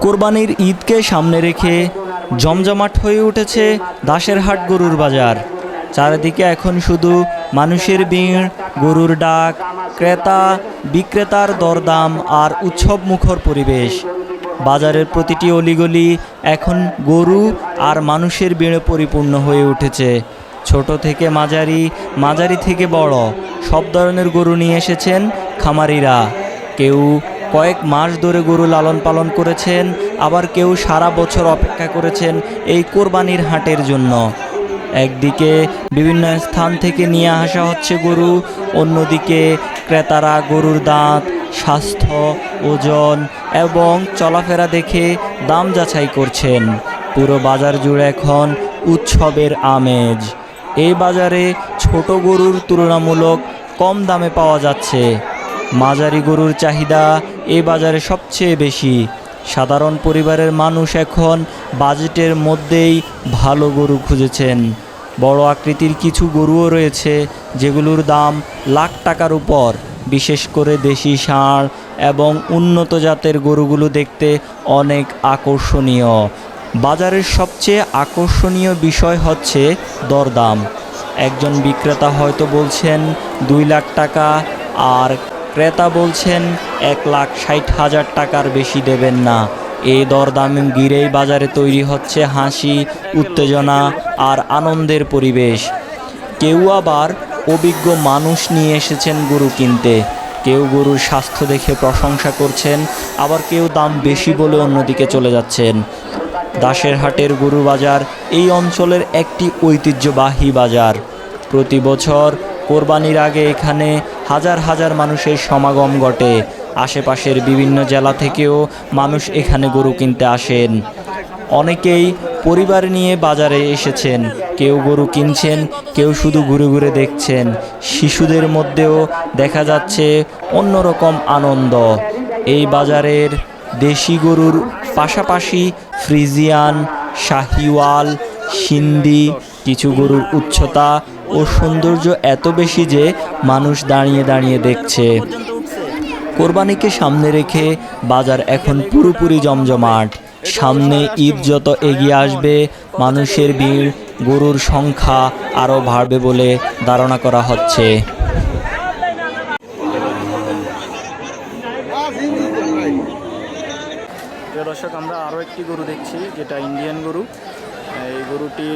কোরবানির ঈদকে সামনে রেখে জমজমাট হয়ে উঠেছে দাসেরহাট গরুর বাজার। চারিদিকে এখন শুধু মানুষের ভিড়, গরুর ডাক, ক্রেতা বিক্রেতার দরদাম আর উৎসবমুখর পরিবেশ। বাজারের প্রতিটি অলিগলি এখন গরু আর মানুষের ভিড়ে পরিপূর্ণ হয়ে উঠেছে। ছোট থেকে মাঝারি, মাঝারি থেকে বড় সব ধরনের গরু নিয়ে এসেছেন খামারিরা। কেউ কয়েক মাস ধরে গরু লালন পালন করেছেন, আবার কেউ সারা বছর অপেক্ষা করেছেন এই কোরবানির হাটের জন্য। একদিকে বিভিন্ন স্থান থেকে নিয়ে আসা হচ্ছে গরু, অন্যদিকে ক্রেতারা গরুর দাঁত, স্বাস্থ্য, ওজন এবং চলাফেরা দেখে দাম যাচাই করছেন। পুরো বাজার জুড়ে এখন উৎসবের আমেজ। এই বাজারে ছোট গরুর তুলনামূলক কম দামে পাওয়া যাচ্ছে। মাঝারি গরুর চাহিদা এই বাজারে সবচেয়ে বেশি। সাধারণ পরিবারের মানুষ এখন বাজেটের মধ্যেই ভালো গরু খুঁজেছেন। বড় আকৃতির কিছু গরুও রয়েছে যেগুলোর দাম লাখ টাকার উপর। বিশেষ করে দেশি ষাঁড় এবং উন্নত জাতের গরুগুলো দেখতে অনেক আকর্ষণীয়। বাজারের সবচেয়ে আকর্ষণীয় বিষয় হচ্ছে দরদাম। একজন বিক্রেতা হয়তো বলছেন 2 লাখ টাকা, আর ক্রেতা বলছেন 1,60,000 টাকার বেশি দেবেন না। এই দরদাম ঘিরেই বাজারে তৈরি হচ্ছে হাসি, উত্তেজনা আর আনন্দের পরিবেশ। কেউ আবার অভিজ্ঞ মানুষ নিয়ে এসেছেন গরু কিনতে। কেউ গরুর স্বাস্থ্য দেখে প্রশংসা করছেন, আবার কেউ দাম বেশি বলে অন্যদিকে চলে যাচ্ছেন। দাসেরহাটের গরু বাজার এই অঞ্চলের একটি ঐতিহ্যবাহী বাজার। প্রতি বছর কোরবানির আগে এখানে হাজার হাজার মানুষের সমাগম ঘটে। আশেপাশের বিভিন্ন জেলা থেকেও মানুষ এখানে গরু কিনতে আসেন। অনেকেই পরিবার নিয়ে বাজারে এসেছেন। কেউ গরু কিনছেন, কেউ শুধু ঘুরে ঘুরে দেখছেন। শিশুদের মধ্যেও দেখা যাচ্ছে অন্যরকম আনন্দ। এই বাজারের দেশি গরুর পাশাপাশি ফ্রিজিয়ান, শাহিওয়াল, সিন্ধি কিছু গরুর উচ্চতা ও সৌন্দর্য এত বেশি যে মানুষ দাঁড়িয়ে দাঁড়িয়ে দেখছে। কোরবানিকে সামনে রেখে বাজার এখন পুরোপুরি জমজমাট। সামনে ঈদ যত এগিয়ে আসবে, মানুষের ভিড়, গরুর সংখ্যা আরও বাড়বে বলে ধারণা করা হচ্ছে। প্রিয় দর্শক, আমরা আরও একটি গরু দেখছি, যেটা ইন্ডিয়ান গরু। এই গরুটি